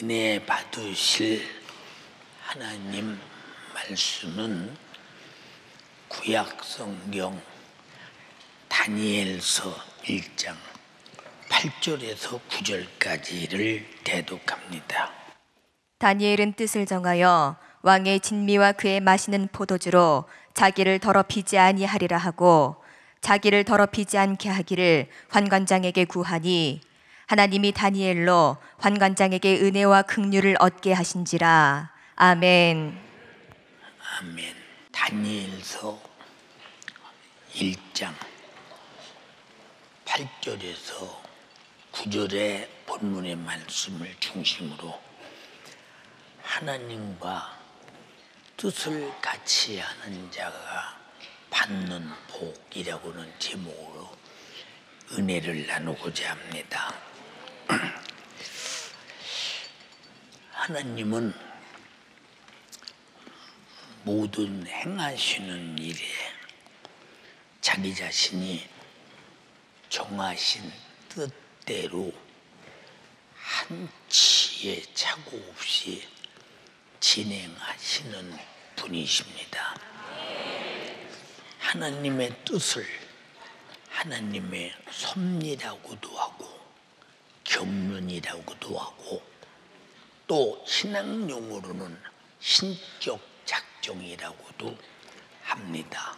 은혜 받으실 하나님 말씀은 구약 성경 다니엘서 1장 8절에서 9절까지를 대독합니다. 다니엘은 뜻을 정하여 왕의 진미와 그의 마시는 포도주로 자기를 더럽히지 아니하리라 하고 자기를 더럽히지 않게 하기를 환관장에게 구하니 하나님이 다니엘로 환관장에게 은혜와 긍휼을 얻게 하신지라. 아멘. 아멘. 다니엘서 1장 8절에서 9절의 본문의 말씀을 중심으로 하나님과 뜻을 같이 하는 자가 받는 복이라고는 제목으로 은혜를 나누고자 합니다. 하나님은 모든 행하시는 일에 자기 자신이 정하신 뜻대로 한치의 착오 없이 진행하시는 분이십니다. 하나님의 뜻을 하나님의 섭리라고도 하고 경륜이라고도 하고 또 신앙용어로는 신적 작정이라고도 합니다.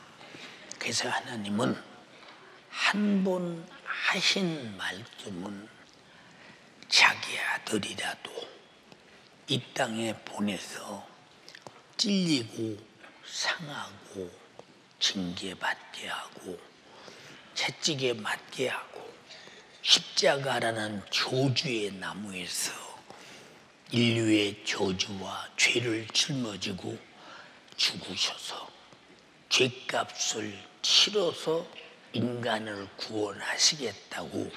그래서 하나님은 한 번 하신 말씀은 자기 아들이라도 이 땅에 보내서 찔리고 상하고 징계받게 하고 채찍에 맞게 하고 십자가라는 저주의 나무에서 인류의 저주와 죄를 짊어지고 죽으셔서 죄값을 치러서 인간을 구원하시겠다고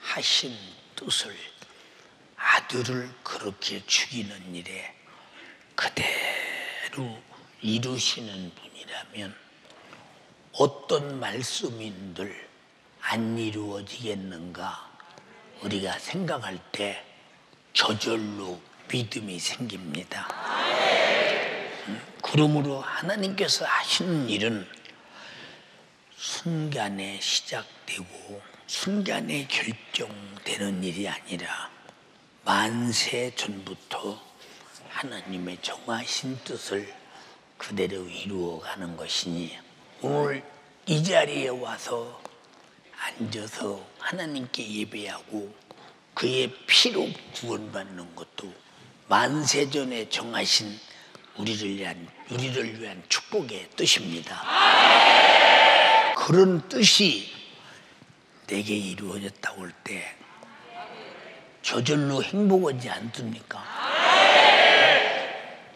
하신 뜻을 아들을 그렇게 죽이는 일에 그대로 이루시는 분이라면 어떤 말씀인들 안 이루어지겠는가 우리가 생각할 때 저절로 믿음이 생깁니다. 그러므로 하나님께서 하시는 일은 순간에 시작되고 순간에 결정되는 일이 아니라 만세 전부터 하나님의 정하신 뜻을 그대로 이루어가는 것이니 오늘 이 자리에 와서 앉아서 하나님께 예배하고 그의 피로 구원받는 것도 만세전에 정하신 우리를 위한 축복의 뜻입니다. 그런 뜻이 내게 이루어졌다고 할 때 저절로 행복하지 않습니까?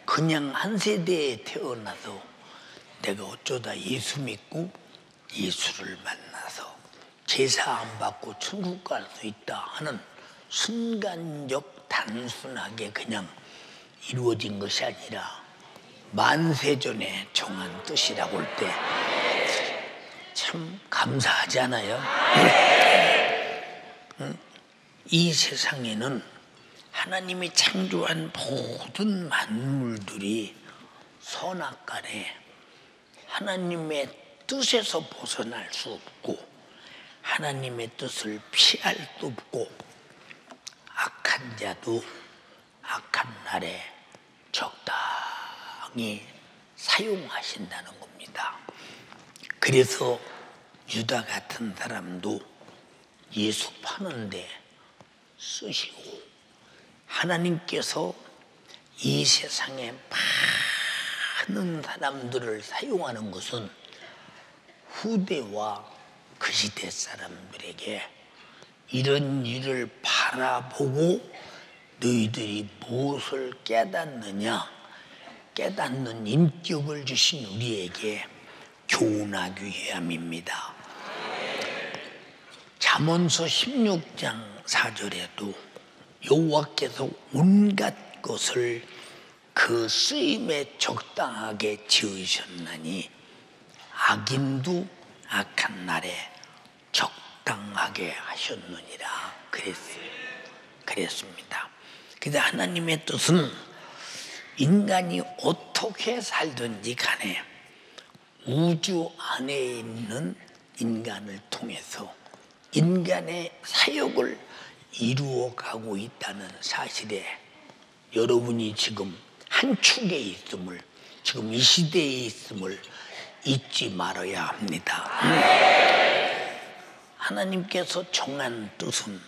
그냥 한 세대에 태어나서 내가 어쩌다 예수 믿고 예수를 만나서 제사 안 받고 천국 갈 수 있다 하는 순간적 단순하게 그냥 이루어진 것이 아니라 만세전에 정한 뜻이라고 할 때 참 감사하지 않아요? 이 세상에는 하나님이 창조한 모든 만물들이 선악간에 하나님의 뜻에서 벗어날 수 없고 하나님의 뜻을 피할 수 없고 악한 자도 악한 날에 적당히 사용하신다는 겁니다. 그래서 유다 같은 사람도 예수 파는데 쓰시고 하나님께서 이 세상에 많은 사람들을 사용하는 것은 후대와 그 시대 사람들에게 이런 일을 바라보고 너희들이 무엇을 깨닫느냐 깨닫는 인격을 주신 우리에게 교훈하기 위함입니다. 잠언서 16장 4절에도 여호와께서 온갖 것을 그 쓰임에 적당하게 지으셨나니 악인도 악한 날에 적당하게 하셨느니라 그랬습니다. 근데 하나님의 뜻은 인간이 어떻게 살든지 간에 우주 안에 있는 인간을 통해서 인간의 사역을 이루어가고 있다는 사실에 여러분이 지금 한 축에 있음을, 지금 이 시대에 있음을 잊지 말아야 합니다. 하나님께서 정한 뜻은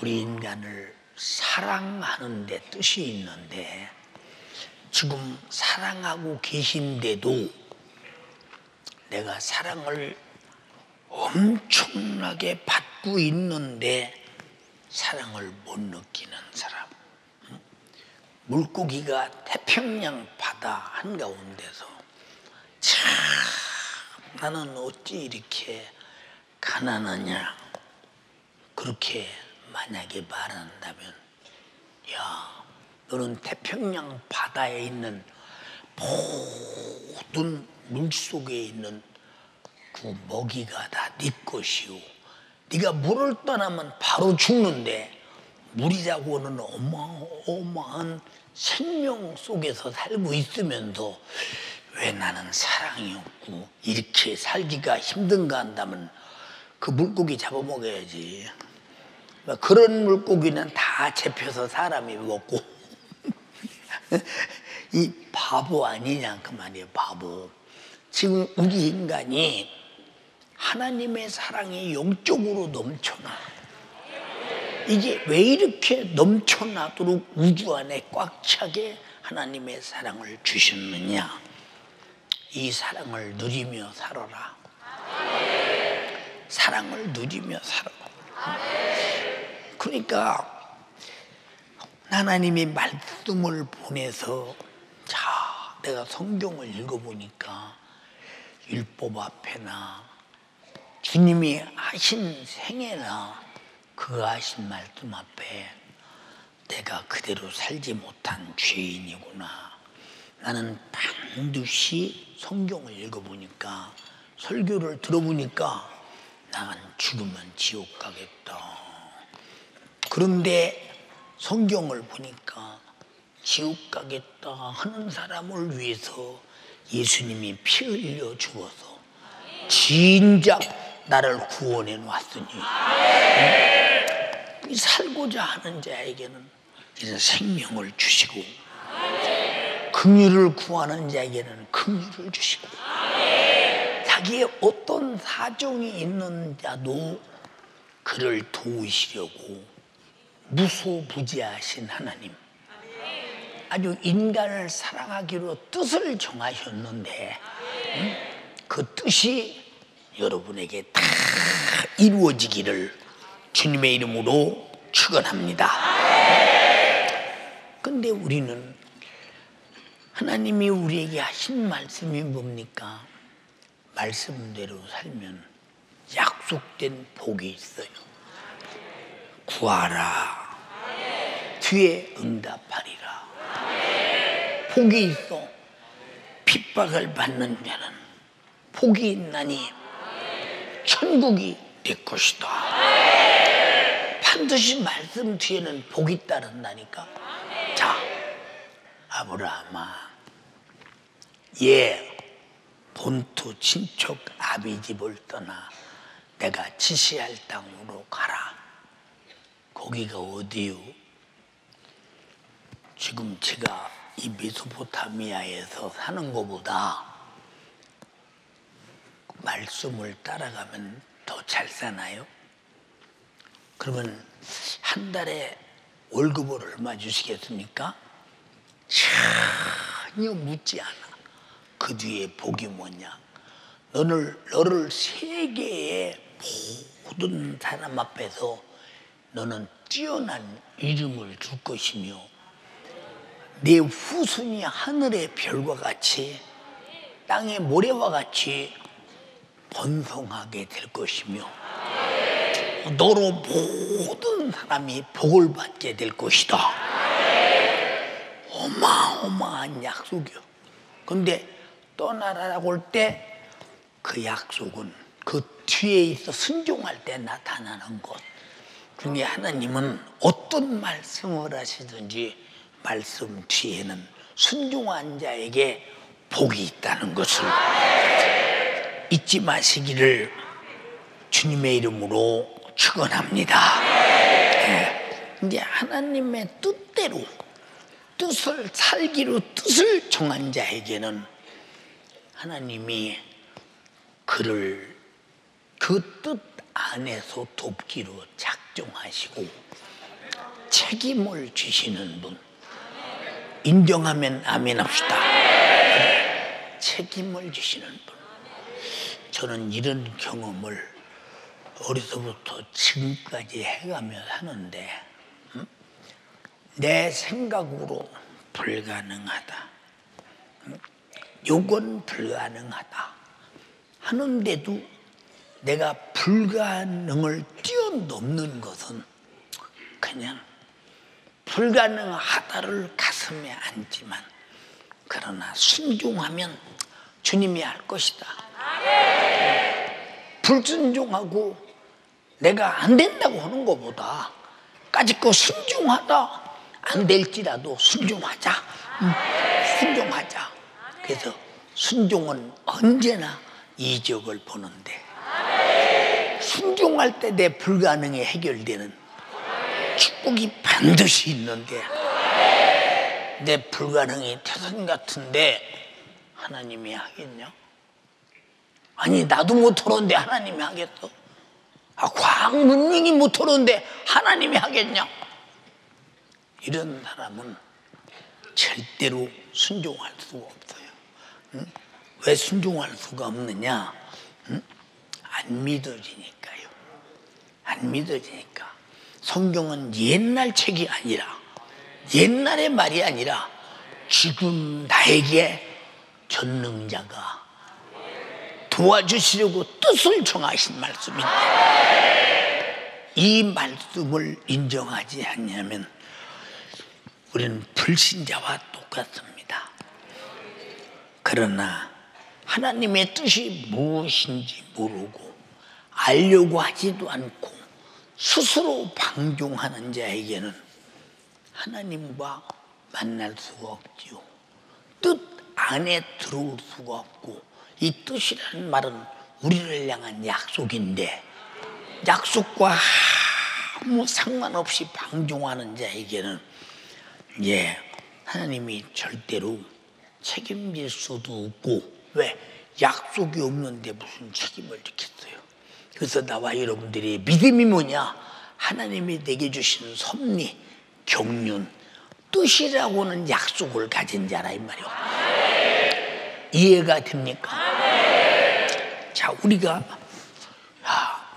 우리 인간을 사랑하는 데 뜻이 있는데 지금 사랑하고 계신데도 내가 사랑을 엄청나게 받고 있는데 사랑을 못 느끼는 사람. 물고기가 태평양 바다 한가운데서 참 나는 어찌 이렇게 가난하냐, 그렇게 만약에 말한다면, 야, 너는 태평양 바다에 있는 모든 물속에 있는 그 먹이가 다 네 것이오. 네가 물을 떠나면 바로 죽는데 물이라고는 어마어마한 생명 속에서 살고 있으면서 왜 나는 사랑이 없고 이렇게 살기가 힘든가 한다면 그 물고기 잡아먹어야지. 그런 물고기는 다 잡혀서 사람이 먹고 이 바보 아니냐 그 말이에요. 바보. 지금 우리 인간이 하나님의 사랑이 영적으로 넘쳐나. 이게 왜 이렇게 넘쳐나도록 우주 안에 꽉 차게 하나님의 사랑을 주셨느냐. 이 사랑을 누리며 살아라. 사랑을 누리며 살아라. 그러니까 하나님이 말씀을 보내서, 자, 내가 성경을 읽어보니까 율법 앞에나 주님이 하신 생애나 그 하신 말씀 앞에 내가 그대로 살지 못한 죄인이구나. 나는 반드시 성경을 읽어보니까, 설교를 들어보니까 나는 죽으면 지옥 가겠다. 그런데 성경을 보니까 지옥 가겠다 하는 사람을 위해서 예수님이 피 흘려 죽어서 진작 나를 구원해 놨으니 살고자 하는 자에게는 이제 생명을 주시고 긍휼을 구하는 자에게는 긍휼을 주시고 자기의 어떤 사정이 있는 자도 그를 도우시려고 무소부지하신 하나님, 아주 인간을 사랑하기로 뜻을 정하셨는데 그 뜻이 여러분에게 다 이루어지기를 주님의 이름으로 축원합니다. 근데 우리는 하나님이 우리에게 하신 말씀이 뭡니까? 말씀대로 살면 약속된 복이 있어요. 구하라, 뒤에 응답하리라. 복이 있어. 핍박을 받는 자는 복이 있나니 천국이 내 것이다. 반드시 말씀 뒤에는 복이 따른다니까. 자, 아브라함아, 본토 친척 아비 집을 떠나 내가 지시할 땅으로 가라. 거기가 어디요? 지금 제가 이 메소포타미아에서 사는 것보다 말씀을 따라가면 더 잘 사나요? 그러면 한 달에 월급을 얼마 주시겠습니까? 전혀 묻지 않아. 그 뒤에 복이 뭐냐? 너를 세계의 모든 사람 앞에서 너는 뛰어난 이름을 줄 것이며 내 후손이 하늘의 별과 같이 땅의 모래와 같이 번성하게 될 것이며 너로 모든 사람이 복을 받게 될 것이다. 어마어마한 약속이요. 그런데 떠나라고 할 때 그 약속은 그 뒤에 있어 순종할 때 나타나는 것. 그게 하나님은 어떤 말씀을 하시든지 말씀 뒤에는 순종한 자에게 복이 있다는 것을 잊지 마시기를 주님의 이름으로 축원합니다. 이제 하나님의 뜻대로 뜻을 살기로 뜻을 정한 자에게는 하나님이 그를 그 뜻 안에서 돕기로 작정하시고 책임을 주시는 분, 인정하면 아멘 합시다. 책임을 주시는 분. 저는 이런 경험을 어려서부터 지금까지 해가며 하는데, 내 생각으로 불가능하다, 요건 불가능하다 하는데도 내가 불가능을 뛰어넘는 것은 그냥 불가능하다를 가슴에 안지만, 그러나 순종하면 주님이 할 것이다. 불순종하고 내가 안 된다고 하는 것보다 까짓거 순종하다 안 될지라도 순종하자. 순종하자. 그래서 순종은 언제나 이적을 보는데, 순종할 때 내 불가능이 해결되는 축복이 반드시 있는데, 내 불가능이 태산 같은데 하나님이 하겠냐? 아니, 나도 못하는데 하나님이 하겠어? 과학 문명이 못하는데 하나님이 하겠냐? 이런 사람은 절대로 순종할 수가 없어요. 왜 순종할 수가 없느냐? 안 믿어지니까요. 안 믿어지니까. 성경은 옛날 책이 아니라, 옛날의 말이 아니라 지금 나에게 전능자가 도와주시려고 뜻을 정하신 말씀인데, 이 말씀을 인정하지 않냐면 우리는 불신자와 똑같습니다. 그러나 하나님의 뜻이 무엇인지 모르고 알려고 하지도 않고 스스로 방종하는 자에게는 하나님과 만날 수가 없지요. 뜻 안에 들어올 수가 없고, 이 뜻이라는 말은 우리를 향한 약속인데, 약속과 아무 상관없이 방종하는 자에게는 하나님이 절대로 책임질 수도 없고, 왜? 약속이 없는데 무슨 책임을 지겠어요? 그래서 나와 여러분들이 믿음이 뭐냐? 하나님이 내게 주신 섭리, 경륜, 뜻이라고는 약속을 가진 자라 이 말이요. 이해가 됩니까? 자, 우리가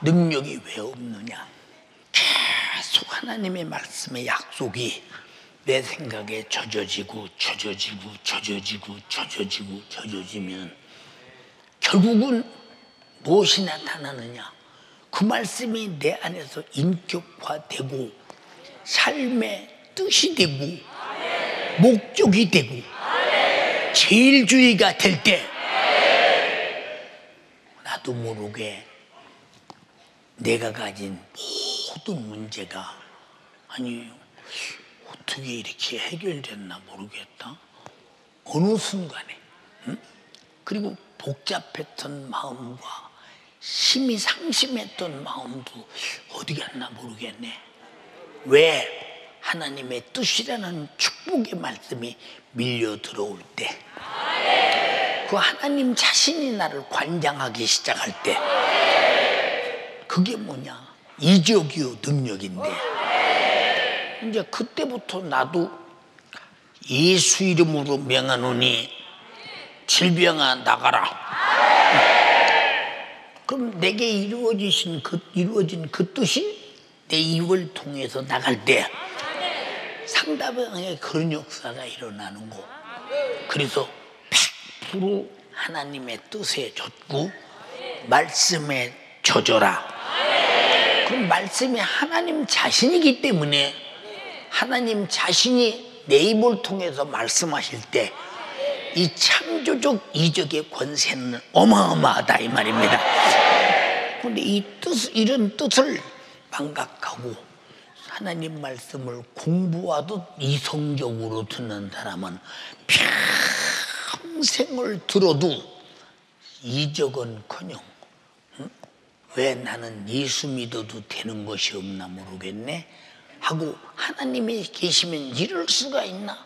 능력이 왜 없느냐? 계속 하나님의 말씀의 약속이 내 생각에 젖어지고 젖어지면 결국은 무엇이 나타나느냐? 그 말씀이 내 안에서 인격화되고 삶의 뜻이 되고 목적이 되고 제일주의가 될 때, 나도 모르게 내가 가진 모든 문제가, 아니 어떻게 이렇게 해결됐나 모르겠다. 어느 순간에 그리고 복잡했던 마음과 심히 상심했던 마음도 어디 갔나 모르겠네. 왜? 하나님의 뜻이라는 축복의 말씀이 밀려 들어올 때, 그 하나님 자신이 나를 관장하기 시작할 때, 그게 뭐냐? 이적이요 능력인데, 이제 그때부터 나도 예수 이름으로 명하노니 질병아 나가라. 그럼 내게 이루어진 그 뜻이 내 입을 통해서 나갈 때 상대방에 그런 역사가 일어나는 거. 그래서 100% 하나님의 뜻에 젖고 말씀에 젖어라. 그럼 말씀이 하나님 자신이기 때문에 하나님 자신이 내 입을 통해서 말씀하실 때 이 창조적 이적의 권세는 어마어마하다 이 말입니다. 그런데 이런 뜻을 망각하고 하나님 말씀을 공부하듯 이성적으로 듣는 사람은 평생을 들어도 이적은커녕 왜 나는 예수 믿어도 되는 것이 없나 모르겠네 하고 하나님이 계시면 이럴 수가 있나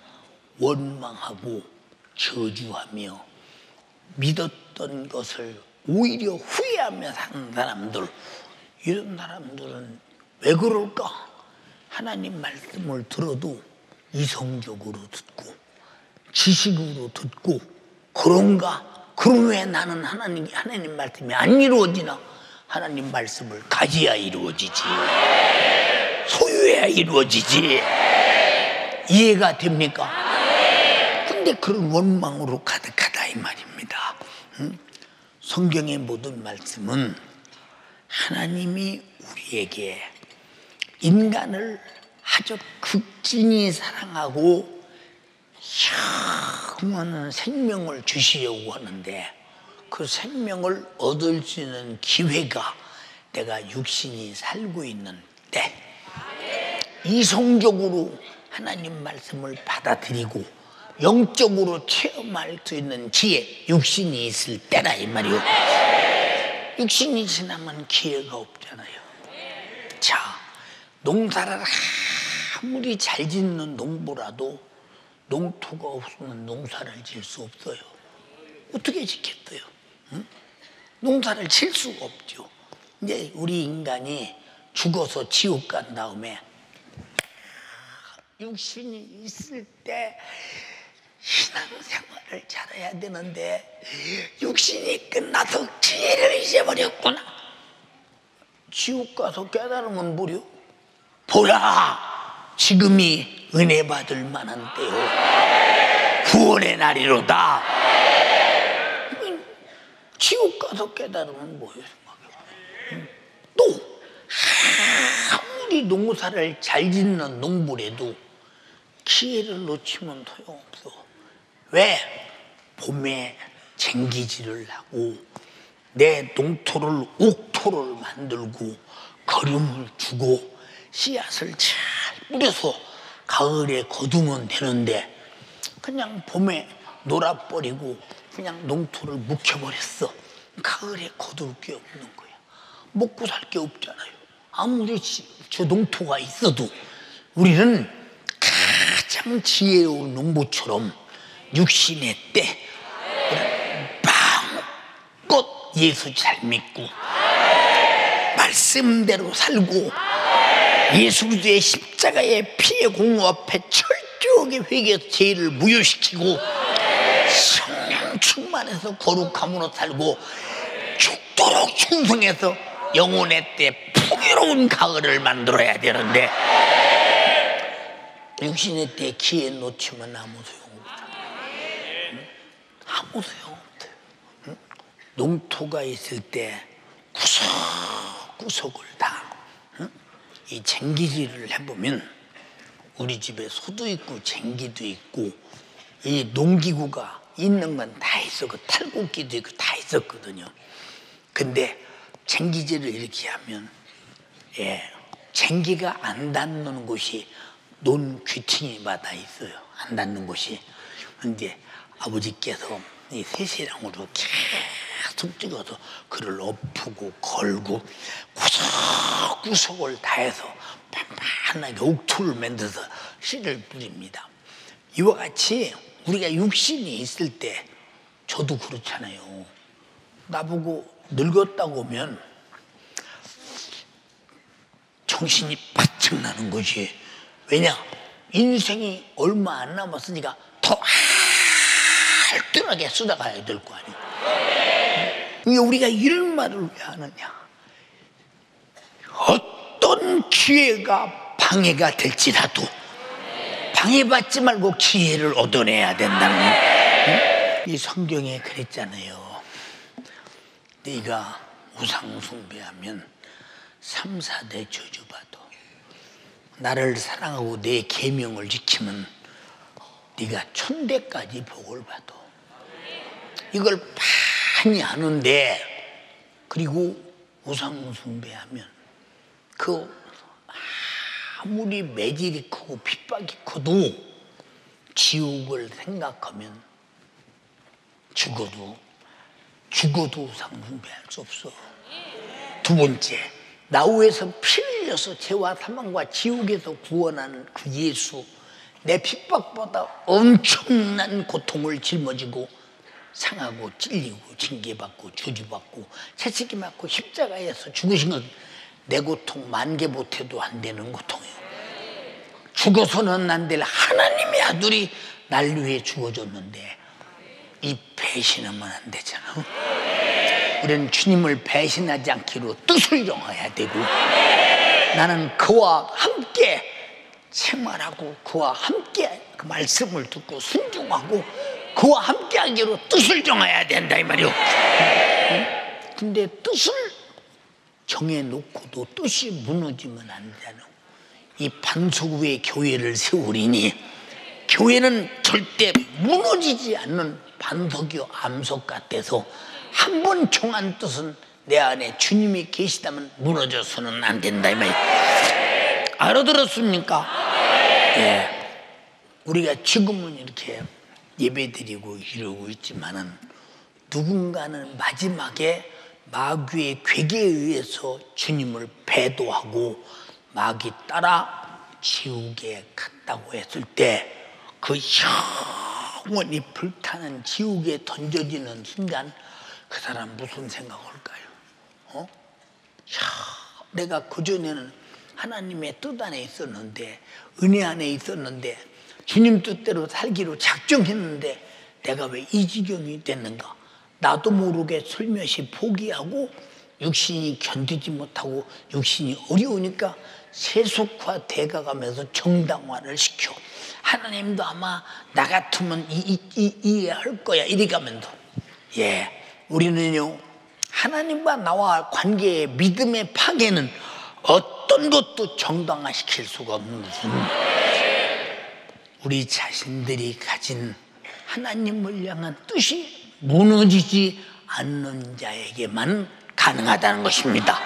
원망하고 저주하며 믿었던 것을 오히려 후회하며 사는 사람들, 이런 사람들은 왜 그럴까? 하나님 말씀을 들어도 이성적으로 듣고 지식으로 듣고 그런가? 그럼 왜 나는 하나님 말씀이 안 이루어지나? 하나님 말씀을 가져야 이루어지지, 소유해야 이루어지지. 이해가 됩니까? 근데 그런 원망으로 가득하다 이 말입니다. 성경의 모든 말씀은 하나님이 우리에게 인간을 아주 극진히 사랑하고 영원한 생명을 주시려고 하는데 그 생명을 얻을 수 있는 기회가 내가 육신이 살고 있는 때 이성적으로 하나님 말씀을 받아들이고 영적으로 체험할 수 있는 기회, 육신이 있을 때라 이 말이요. 육신이 지나면 기회가 없잖아요. 자, 농사를 아무리 잘 짓는 농부라도 농토가 없으면 농사를 질 수 없어요. 어떻게 짓겠어요? 응? 농사를 칠 수가 없죠. 이제 우리 인간이 죽어서 지옥 간 다음에 육신이 있을 때 신앙생활을 잘해야 되는데 육신이 끝나서 기회를 잊어버렸구나. 지옥 가서 깨달으면 뭐려? 보라, 지금이 은혜 받을 만한 때요, 구원의 날이로다. 지옥 가서 깨달으면 뭐예요? 또 아무리 농사를 잘 짓는 농부라도 기회를 놓치면 소용없어. 왜? 봄에 쟁기질을 하고 내 농토를 옥토를 만들고 거름을 주고 씨앗을 잘 뿌려서 가을에 거두면 되는데 그냥 봄에 놀아버리고 그냥 농토를 묵혀버렸어. 가을에 거둘 게 없는 거야. 먹고 살 게 없잖아요. 아무리 저 농토가 있어도 우리는 가장 지혜로운 농부처럼 육신의 때 마음껏 예수 잘 믿고 말씀대로 살고 예수 그리스도의 십자가의 피의 공로 앞에 철저하게 회개해서 죄를 무효시키고 성령 충만해서 거룩함으로 살고 죽도록 충성해서 영혼의 때 풍요로운 가을을 만들어야 되는데 육신의 때 기회 놓치면 아무 소용없어요. 아무 소용없어요. 농토가 있을 때 구석구석을 다 이 쟁기질을 해보면 우리 집에 소도 있고 쟁기도 있고 이 농기구가 있는 건 다 있어. 그 탈곡기도 있고 다 있었거든요. 근데 쟁기질을 이렇게 하면 쟁기가 안 닿는 곳이 논 귀퉁이마다 있어요. 안 닿는 곳이. 근데 아버지께서 이 새시랑으로 계속 찍어서 그를 엎고 걸고 구석구석을 다 해서 판판하게 옥토를 만들어서 씨를 뿌립니다. 이와 같이 우리가 육신이 있을 때 저도 그렇잖아요. 나보고 늙었다고 하면 정신이 바짝 나는 거지. 왜냐? 인생이 얼마 안 남았으니까 더 알뜰하게 쓰다가야 될 거 아니에요. 우리가 이런 말을 왜 하느냐? 어떤 기회가 방해가 될지라도 방해받지 말고 기회를 얻어내야 된다는 이 성경에 그랬잖아요. 네가 우상 숭배하면 3, 4대 저주받아. 나를 사랑하고 내 계명을 지키면 네가 천대까지 복을 받아. 이걸 많이 하는데 그리고 우상 숭배하면 그 아무리 매질이 크고 핍박이 커도 지옥을 생각하면 죽어도 상승배할 수 없어. 두 번째, 나 위해서 피 흘려서 죄와 사망과 지옥에서 구원하는 그 예수, 내 핍박보다 엄청난 고통을 짊어지고 상하고 찔리고 징계받고 저주받고 채찍이 맞고 십자가에서 죽으신 건 내 고통 만개 못해도 안 되는 고통이에요. 죽어서는 안 될 하나님의 아들이 날 위해 죽어줬는데 이 배신하면 안 되잖아. 우리는 주님을 배신하지 않기로 뜻을 정해야 되고, 나는 그와 함께 생활하고 그와 함께 그 말씀을 듣고 순종하고 그와 함께 하기로 뜻을 정해야 된다 이 말이요. 근데 뜻을 정해놓고도 뜻이 무너지면 안 되잖아. 이 반석 위에 교회를 세우리니 교회는 절대 무너지지 않는 반석이요 암석 같아서 한 번 정한 뜻은 내 안에 주님이 계시다면 무너져서는 안 된다 이 말이에요. 알아들었습니까? 예. 우리가 지금은 이렇게 예배드리고 이러고 있지만은 누군가는 마지막에 마귀의 괴계에 의해서 주님을 배도하고 마귀 따라 지옥에 갔다고 했을 때 그 영원히 불타는 지옥에 던져지는 순간 그 사람 무슨 생각할까요? 내가 그전에는 하나님의 뜻 안에 있었는데, 은혜 안에 있었는데, 주님 뜻대로 살기로 작정했는데 내가 왜 이 지경이 됐는가? 나도 모르게 슬며시 포기하고 육신이 견디지 못하고 육신이 어려우니까 세속화 돼가면서 정당화를 시켜. 하나님도 아마 나 같으면 이해할 거야 이래가면서. 예, 우리는요 하나님과 나와 관계의 믿음의 파괴는 어떤 것도 정당화시킬 수가 없는 것은 우리 자신들이 가진 하나님을 향한 뜻이 무너지지 않는 자에게만 가능하다는 것입니다.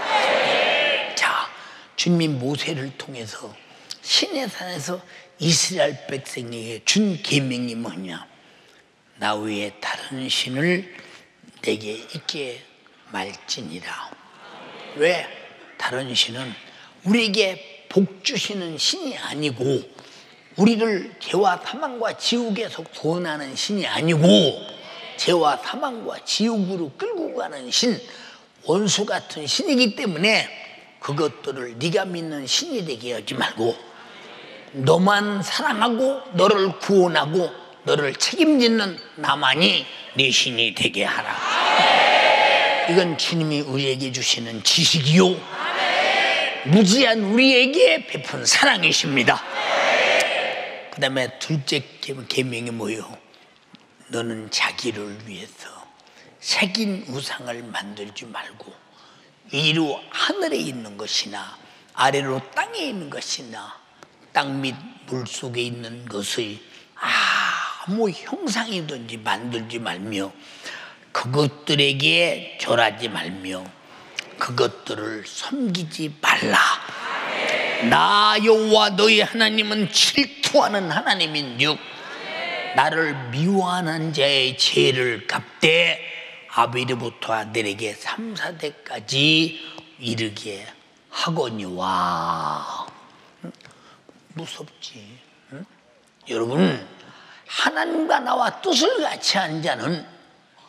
자, 주님이 모세를 통해서 시내산에서 이스라엘 백성에게 준 계명이 뭐냐? 나 외에 다른 신을 내게 있게 말지니라. 왜? 다른 신은 우리에게 복 주시는 신이 아니고 우리를 죄와 사망과 지옥에서 구원하는 신이 아니고 죄와 사망과 지옥으로 끌고 가는 신, 원수 같은 신이기 때문에 그것들을 네가 믿는 신이 되게 하지 말고 너만 사랑하고 너를 구원하고 너를 책임지는 나만이 네 신이 되게 하라. 이건 주님이 우리에게 주시는 지식이요 무지한 우리에게 베푼 사랑이십니다. 그 다음에 둘째 계명이 뭐예요? 너는 자기를 위해서 새긴 우상을 만들지 말고 위로 하늘에 있는 것이나 아래로 땅에 있는 것이나 땅 밑 물속에 있는 것의 아무 형상이든지 만들지 말며 그것들에게 절하지 말며 그것들을 섬기지 말라. 나 여호와 너희 하나님은 질투하는 하나님인즉 나를 미워하는 자의 죄를 갚되 아벨부터 아들에게 3, 4대까지 이르게 하거니와. 무섭지? 응? 여러분, 하나님과 나와 뜻을 같이 한 자는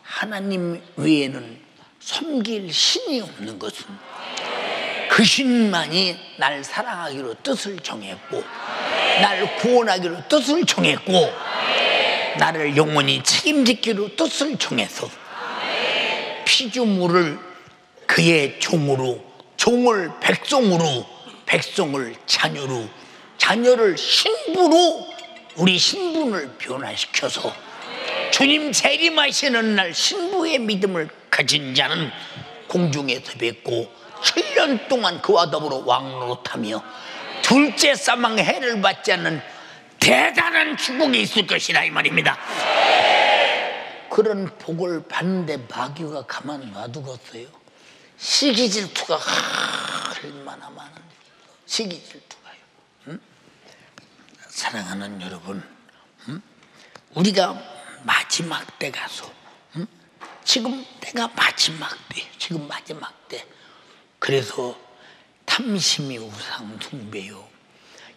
하나님 외에는 섬길 신이 없는 것은 그 신만이 날 사랑하기로 뜻을 정했고 날 구원하기로 뜻을 정했고 나를 영원히 책임지기로 뜻을 정해서 피조물을 그의 종으로, 종을 백성으로, 백성을 자녀로, 자녀를 신부로 우리 신분을 변화시켜서 주님 재림하시는 날 신부의 믿음을 가진 자는 공중에서 뵙고 7년 동안 그와 더불어 왕노릇하며 둘째 사망 해를 받지 않는 대단한 축복이 있을 것이라 이 말입니다. 그런 복을 받는데 마귀가 가만 놔두겠어요? 시기 질투가 얼마나 많은데 시기 질투가요. 사랑하는 여러분, 우리가 마지막 때 가서, 지금 때가 마지막 때, 지금 마지막 때. 그래서 탐심이 우상 숭배요.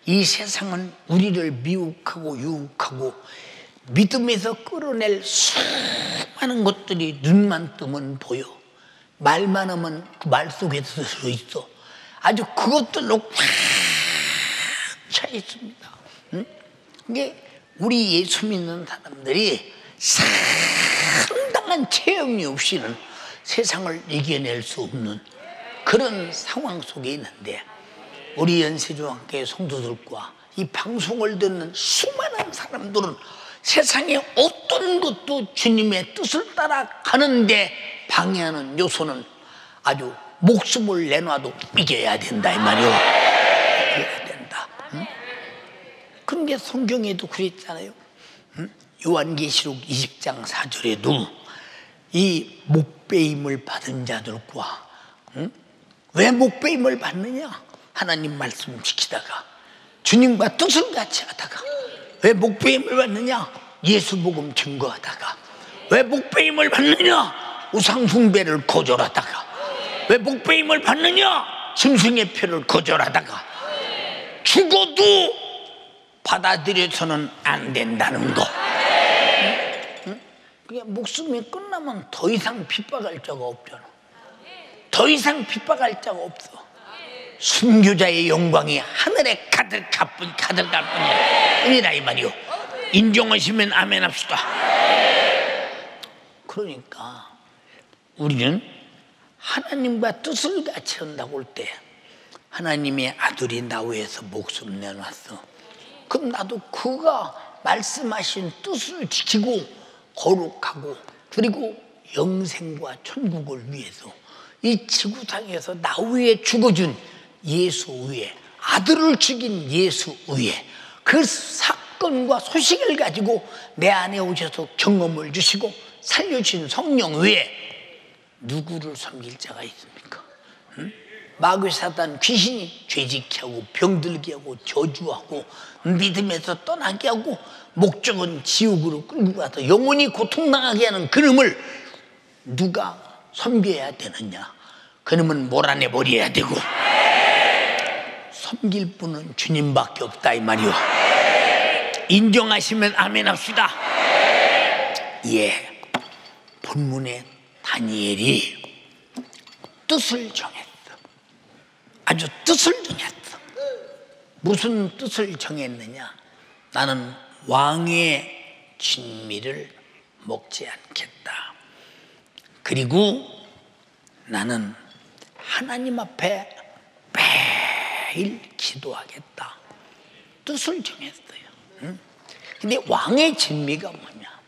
이 세상은 우리를 미혹하고 유혹하고 믿음에서 끌어낼 수많은 것들이 눈만 뜨면 보여. 말만 하면 그 말 속에서 들어있어. 아주 그것들로 꽉 차 있습니다. 이게 우리 예수 믿는 사람들이 상당한 체험이 없이는 세상을 이겨낼 수 없는 그런 상황 속에 있는데, 우리 연세중학교의 성도들과 이 방송을 듣는 수많은 사람들은 세상에 어떤 것도 주님의 뜻을 따라가는데 방해하는 요소는 아주 목숨을 내놔도 이겨야 된다 이 말이요. 이겨야 된다. 그런데 성경에도 그랬잖아요. 요한계시록 20장 4절에도 이 목배임을 받은 자들과, 왜 목배임을 받느냐? 하나님 말씀 지키다가 주님과 뜻을 같이 하다가. 왜 목배임을 받느냐? 예수 복음 증거하다가. 왜 목배임을 받느냐? 우상 숭배를 거절하다가. 왜 목배임을 받느냐? 짐승의 표를 거절하다가. 죽어도 받아들여서는 안 된다는 거. 그냥 목숨이 끝나면 더 이상 핍박할 자가 없잖아. 더 이상 핍박할 자가 없어. 순교자의 영광이 하늘에 가득할 뿐이라 이 말이요. 인정하시면 아멘 합시다. 그러니까 우리는 하나님과 뜻을 같이 한다고 할 때, 하나님의 아들이 나 위해서 목숨 내놨어. 그럼 나도 그가 말씀하신 뜻을 지키고 거룩하고, 그리고 영생과 천국을 위해서 이 지구상에서 나 위해 죽어준 예수 위에, 아들을 죽인 예수 위에, 그 사건과 소식을 가지고 내 안에 오셔서 경험을 주시고 살려주신 성령 위에 누구를 섬길 자가 있습니까? 마귀 사단 귀신이 죄짓게 하고 병들게 하고 저주하고 믿음에서 떠나게 하고 목적은 지옥으로 끌고 가서 영원히 고통당하게 하는 그놈을 누가 섬겨야 되느냐? 그놈은 몰아내버려야 되고 섬길 분은 주님밖에 없다 이 말이요. 인정하시면 아멘 합시다. 예, 본문에 다니엘이 뜻을 정했어. 아주 뜻을 정했어. 무슨 뜻을 정했느냐? 나는 왕의 진미를 먹지 않겠다. 그리고 나는 하나님 앞에 매일 기도하겠다. 뜻을 정했어요. 근데 왕의 진미가 뭐냐?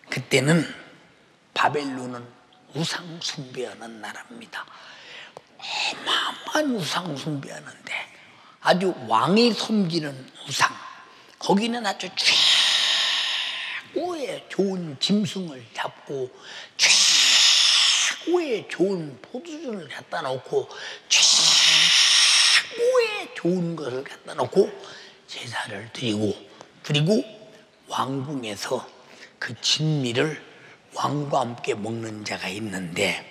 그때는 바벨론은 우상 숭배하는 나라입니다. 어마어마한 우상 숭배하는데, 아주 왕이 섬기는 우상, 거기는 아주 최고의 좋은 짐승을 잡고 최고의 좋은 포도주를 갖다 놓고 최고의 좋은 것을 갖다 놓고 제사를 드리고, 그리고 왕궁에서 그 진미를 왕과 함께 먹는 자가 있는데,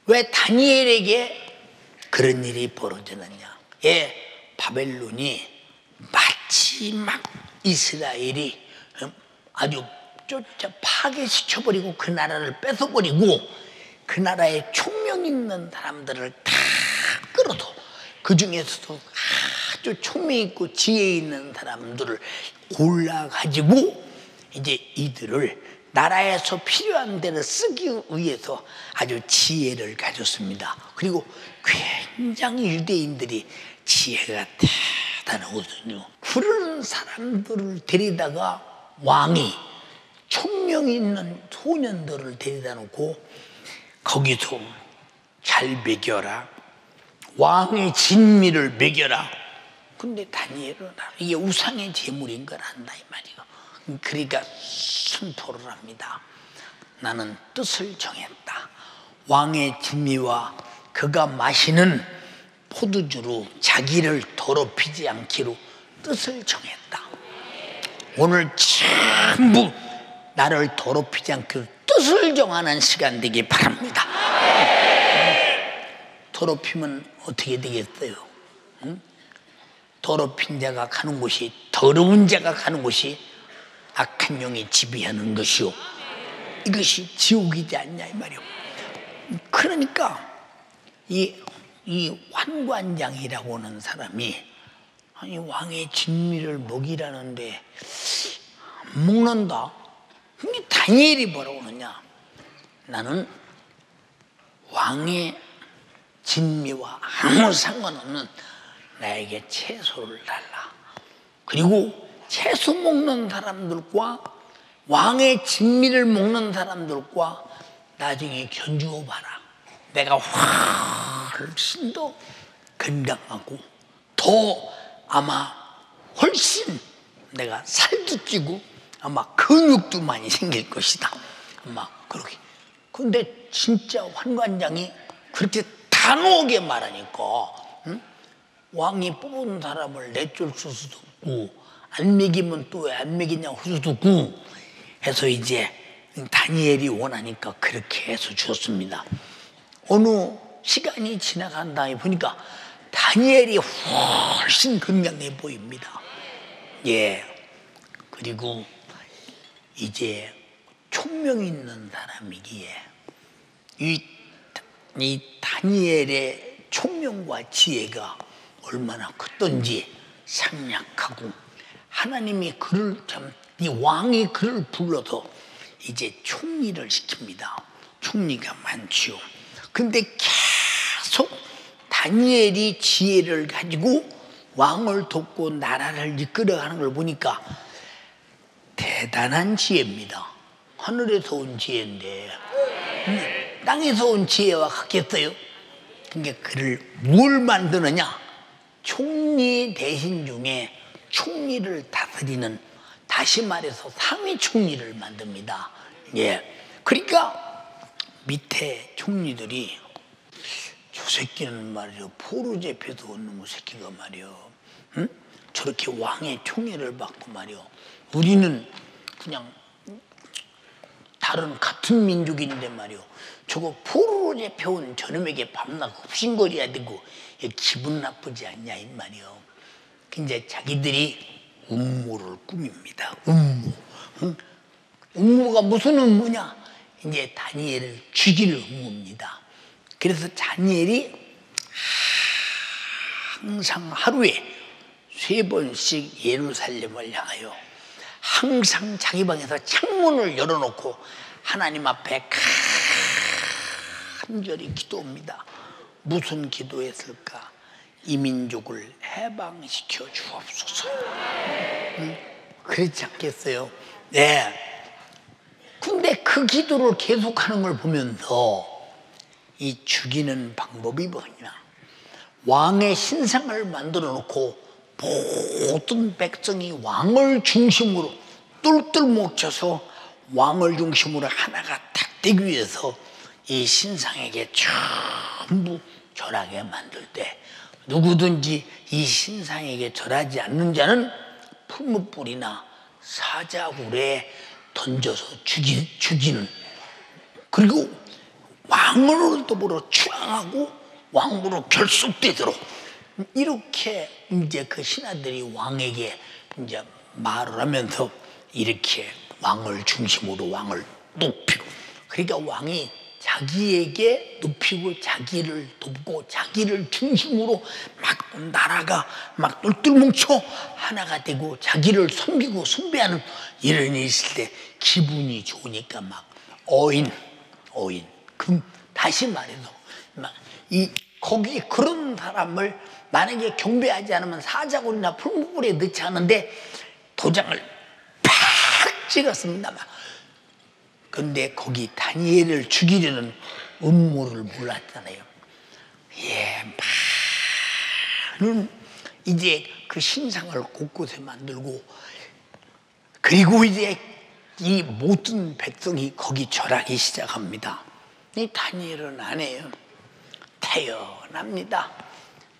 왜 다니엘에게 그런 일이 벌어지느냐? 예, 바벨론이 마지막 이스라엘이 아주 쫓아 파괴시켜버리고 그 나라를 뺏어버리고 그 나라에 총명 있는 사람들을 다 끌어도, 그 중에서도 아주 총명 있고 지혜 있는 사람들을 골라가지고 이제 이들을 나라에서 필요한 데를 쓰기 위해서 아주 지혜를 가졌습니다. 그리고 굉장히 유대인들이 지혜가 대단하거든요. 그런 사람들을 데리다가 왕이 총명 있는 소년들을 데리다 놓고 거기서 잘 먹여라, 왕의 진미를 먹여라. 근데 다니엘은 이게 우상의 제물인 걸 안다 이 말이에요. 그러니까 선포를 합니다. 나는 뜻을 정했다. 왕의 진미와 그가 마시는 포도주로 자기를 더럽히지 않기로 뜻을 정했다. 오늘 전부 나를 더럽히지 않고 뜻을 정하는 시간 되기 바랍니다. 더럽히면 어떻게 되겠어요? 응? 더럽힌 자가 가는 곳이, 더러운 자가 가는 곳이 악한 영이 지배하는 것이요, 이것이 지옥이지 않냐 이 말이요. 그러니까 이 환관장이라고 하는 사람이, 아니 왕의 진미를 먹이라는데 안 먹는다. 근데 다니엘이 뭐라고 하느냐, 나는 왕의 진미와 아무 상관없는 나에게 채소를 달라. 그리고 채소 먹는 사람들과 왕의 진미를 먹는 사람들과 나중에 견주어 봐라. 내가 훨씬 더 건강하고 더 아마 훨씬 내가 살도 찌고 아마 근육도 많이 생길 것이다. 아마 그렇게. 근데 진짜 환관장이 그렇게 단호하게 말하니까, 응? 왕이 뽑은 사람을 내쫓을 수도 없고 안 먹이면 또 왜 안 먹이냐고 할 수도 없고 해서 이제 다니엘이 원하니까 그렇게 해서 주었습니다. 어느 시간이 지나간 다음에 보니까 다니엘이 훨씬 건강해 보입니다. 예. 그리고 이제 총명 있는 사람이기에 이 다니엘의 총명과 지혜가 얼마나 컸던지 생략하고, 하나님이 그를 이 왕이 그를 불러서 이제 총리를 시킵니다. 총리가 많지요. 근데 계속 다니엘이 지혜를 가지고 왕을 돕고 나라를 이끌어가는 걸 보니까 대단한 지혜입니다. 하늘에서 온 지혜인데 땅에서 온 지혜와 같겠어요? 그러니까 그를 뭘 만드느냐? 총리 대신 중에 총리를 다스리는, 다시 말해서 상위 총리를 만듭니다. 예. 그러니까 밑에 총리들이, 저 새끼는 말이요, 포로 잡혀서 온 놈의 새끼가 말이요, 응? 저렇게 왕의 총애를 받고 말이요, 우리는 그냥 다른 같은 민족인데 말이요, 저거 포로로 잡혀온 저놈에게 밤낮 굽신거려야 되고 기분 나쁘지 않냐 이 말이요. 이제 자기들이 음모를 꾸밉니다. 음모. 응? 음모가 무슨 음모냐? 이제 다니엘을 죽일 음모입니다. 그래서 다니엘이 항상 하루에 3번씩 예루살렘을 향하여 항상 자기 방에서 창문을 열어놓고 하나님 앞에 간절히 기도합니다. 무슨 기도했을까? 이 민족을 해방시켜 주옵소서. 그렇지 않겠어요? 네. 근데 그 기도를 계속하는 걸 보면서 이 죽이는 방법이 뭐냐? 왕의 신상을 만들어 놓고 모든 백성이 왕을 중심으로 똘똘 뭉쳐서 왕을 중심으로 하나가 딱 되기 위해서 이 신상에게 전부 절하게 만들 때, 누구든지 이 신상에게 절하지 않는 자는 풀무불이나 사자굴에 던져서 죽이는, 그리고 왕으로 더불어 추앙하고 왕으로 결속되도록, 이렇게 이제 그 신하들이 왕에게 이제 말을 하면서 이렇게 왕을 중심으로 왕을 높이고, 그러니까 왕이 자기에게 높이고 자기를 돕고 자기를 중심으로 막 나라가 막 똘똘 뭉쳐 하나가 되고 자기를 섬기고 숭배하는 이런 일이 있을 때 기분이 좋으니까 막 어인. 그럼 다시 말해서 막 거기 그런 사람을 만약에 경배하지 않으면 사자굴이나 풀무불에 넣지 않은데 도장을 팍 찍었습니다. 근데 거기 다니엘을 죽이려는 음모를 몰랐잖아요. 예, 많은 이제 그 신상을 곳곳에 만들고, 그리고 이제 이 모든 백성이 거기 절하기 시작합니다. 이 다니엘은 안 해요. 태연합니다.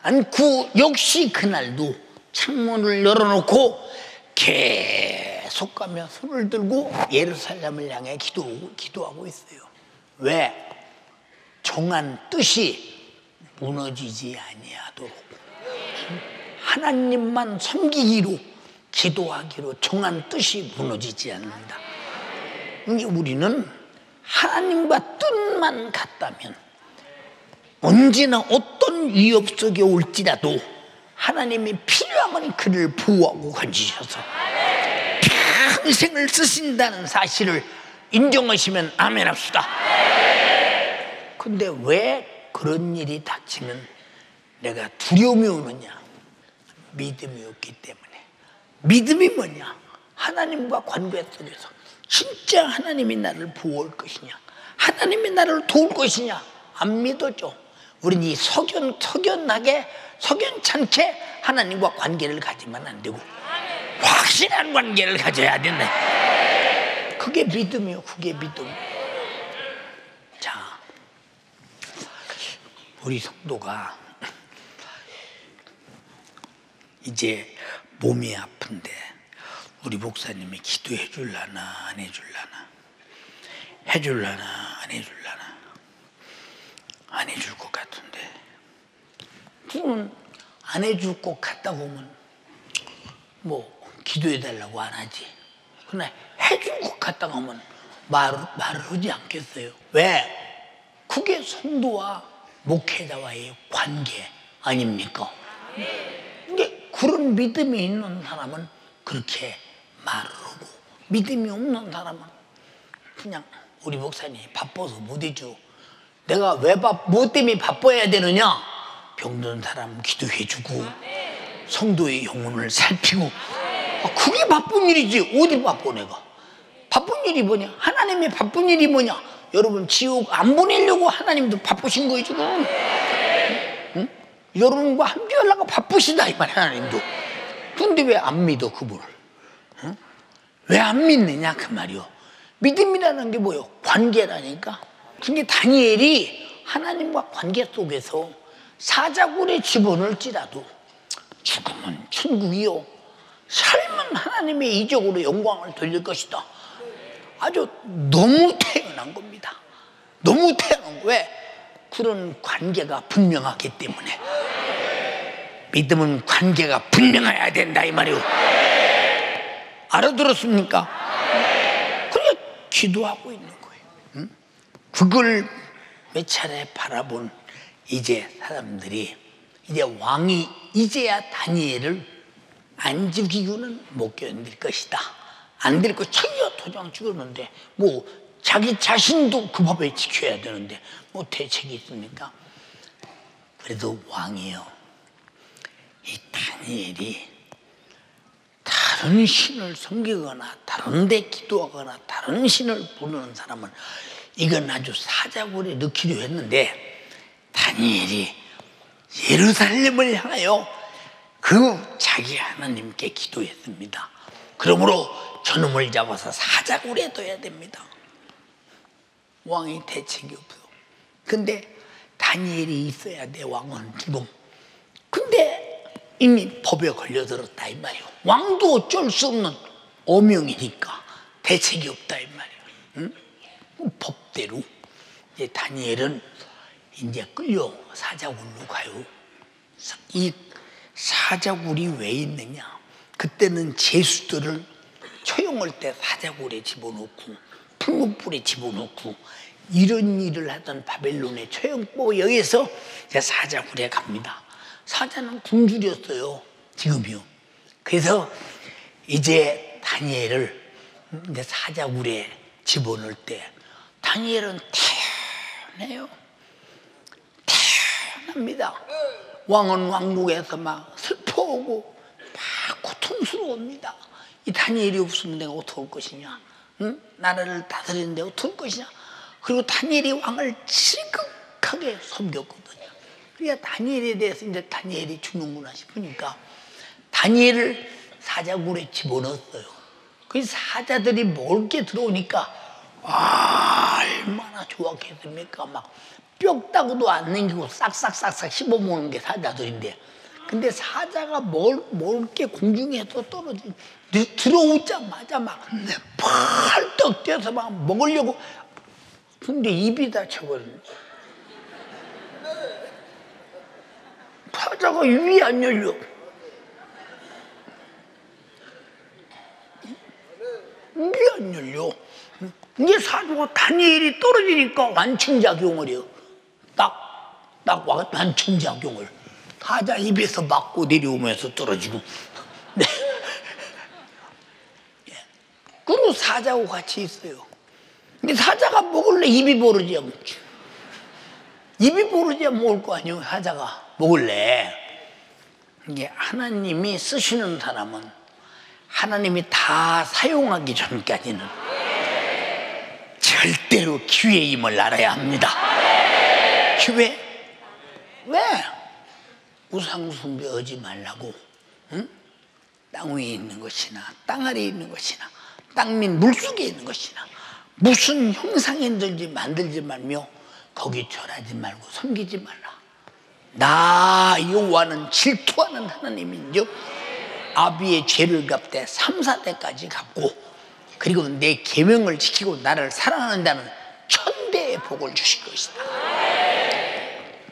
않고 역시 그날도 창문을 열어놓고 계속 계속가며 손을 들고 예루살렘을 향해 기도하고 있어요. 왜? 정한 뜻이 무너지지 아니하도록 하나님만 섬기기로 기도하기로 정한 뜻이 무너지지 않는다. 우리는 하나님과 뜻만 같다면 언제나 어떤 위협 속에 올지라도 하나님이 필요하면 그를 보호하고 건지셔서 평생을 쓰신다는 사실을 인정하시면 아멘 합시다. 근데 왜 그런 일이 닥치면 내가 두려움이 오느냐? 믿음이 없기 때문에. 믿음이 뭐냐? 하나님과 관계 속에서 진짜 하나님이 나를 보호할 것이냐, 하나님이 나를 도울 것이냐 안 믿어져. 우린 이 석연찮게 하나님과 관계를 가지면 안 되고 확실한 관계를 가져야 된다. 그게 믿음이요. 그게 믿음. 자, 우리 성도가 이제 몸이 아픈데 우리 목사님이 기도해 줄라나 안 해줄라나, 해줄라나 안 해줄라나. 안 해줄 것 같은데, 그건 안 해줄 것 같다고 하면 뭐 기도해 달라고 안 하지. 그러나 해줄 것 같다고 하면 말을 하지 않겠어요. 왜? 그게 성도와 목회자와의 관계 아닙니까? 근데 그런 믿음이 있는 사람은 그렇게 말을 하고, 믿음이 없는 사람은 그냥 우리 목사님 바빠서 못 해줘. 내가 왜 뭐 때문에 바빠야 되느냐? 병든 사람 기도해주고 성도의 영혼을 살피고, 그게 바쁜 일이지. 어디 바빠 내가? 바쁜 일이 뭐냐? 하나님의 바쁜 일이 뭐냐? 여러분 지옥 안 보내려고 하나님도 바쁘신 거예요 지금. 응? 여러분과 함께 하려고 바쁘시다 이 말 하나님도. 근데 왜 안 믿어 그분을? 응? 왜 안 믿느냐 그 말이요. 믿음이라는 게 뭐요? 관계라니까. 근데 다니엘이 하나님과 관계 속에서 사자굴에 집어넣을지라도 죽음은 천국이요, 삶은 하나님의 이적으로 영광을 돌릴 것이다. 아주 너무 태어난 겁니다. 너무 태어난 거. 왜? 그런 관계가 분명하기 때문에. 믿음은 관계가 분명해야 된다 이 말이요. 알아들었습니까? 그냥 기도하고 있는 거예요. 응? 그걸 몇 차례 바라본 이제 사람들이, 이제 왕이 이제야 다니엘을 안 죽이고는 못 견딜 것이다. 안 될 거 전혀 도장 찍었는데 뭐 자기 자신도 그 법에 지켜야 되는데 뭐 대책이 있습니까? 그래도 왕이요, 이 다니엘이 다른 신을 섬기거나 다른 데 기도하거나 다른 신을 부르는 사람은 이건 아주 사자굴에 넣기로 했는데, 다니엘이 예루살렘을 향하여 그 자기 하나님께 기도했습니다. 그러므로 저놈을 잡아서 사자굴에 둬야 됩니다. 왕이 대책이 없어. 근데 다니엘이 있어야 돼. 왕은 지금. 근데 이미 법에 걸려들었다 이 말이에요. 왕도 어쩔 수 없는 어명이니까 대책이 없다 이 말이에요. 응? 법대로 이제 다니엘은 이제 끌려 사자굴로 가요. 이 사자굴이 왜 있느냐? 그때는 죄수들을 처형할 때 사자굴에 집어넣고 풀무불에 집어넣고 이런 일을 하던 바벨론의 처형법에 의해서 이제 사자굴에 갑니다. 사자는 굶주렸어요 지금이요. 그래서 이제 다니엘을 이제 사자굴에 집어넣을 때 다니엘은 태어나요. 태어납니다. 왕은 왕국에서 막 슬퍼하고 막 고통스러웁니다. 이 다니엘이 없으면 내가 어떻게 할 것이냐? 응? 나라를 다스리는데 어떻게 할 것이냐? 그리고 다니엘이 왕을 지극하게 섬겼거든요. 그러니까 다니엘에 대해서 이제 다니엘이 죽는구나 싶으니까 다니엘을 사자굴에 집어넣었어요. 그 사자들이 먹을 게 들어오니까 얼마나 좋았겠습니까? 막 뼈 따고도 안 남기고 싹싹싹싹 씹어먹는 게 사자들인데, 근데 사자가 먹을 게 공중에서 떨어지고 들어오자마자 막 펄떡 뛰어서 막 먹으려고. 근데 입이 닫혀버린. 사자가 입이 안 열려. 입이 안 열려. 이게 사자가 다니엘이 떨어지니까 완충작용을 해요. 딱 완충작용을. 사자 입에서 맞고 내려오면서 떨어지고. 네. 그리고 사자하고 같이 있어요. 근데 사자가 먹을래 입이 벌어져야 먹지. 입이 벌어져야 먹을 거 아니에요. 사자가 먹을래. 이게 하나님이 쓰시는 사람은 하나님이 다 사용하기 전까지는 절대로 기회의 힘을 알아야 합니다. 기회? 왜? 우상숭배하지 말라고. 응? 땅 위에 있는 것이나 땅 아래에 있는 것이나 땅 밑 물속에 있는 것이나 무슨 형상인들지 만들지 말며 거기 절하지 말고 섬기지 말라. 나 여호와는 질투하는 하나님인즉 아비의 죄를 갚되 3, 4대까지 갚고 그리고 내 계명을 지키고 나를 사랑하는 자는 천대의 복을 주실 것이다.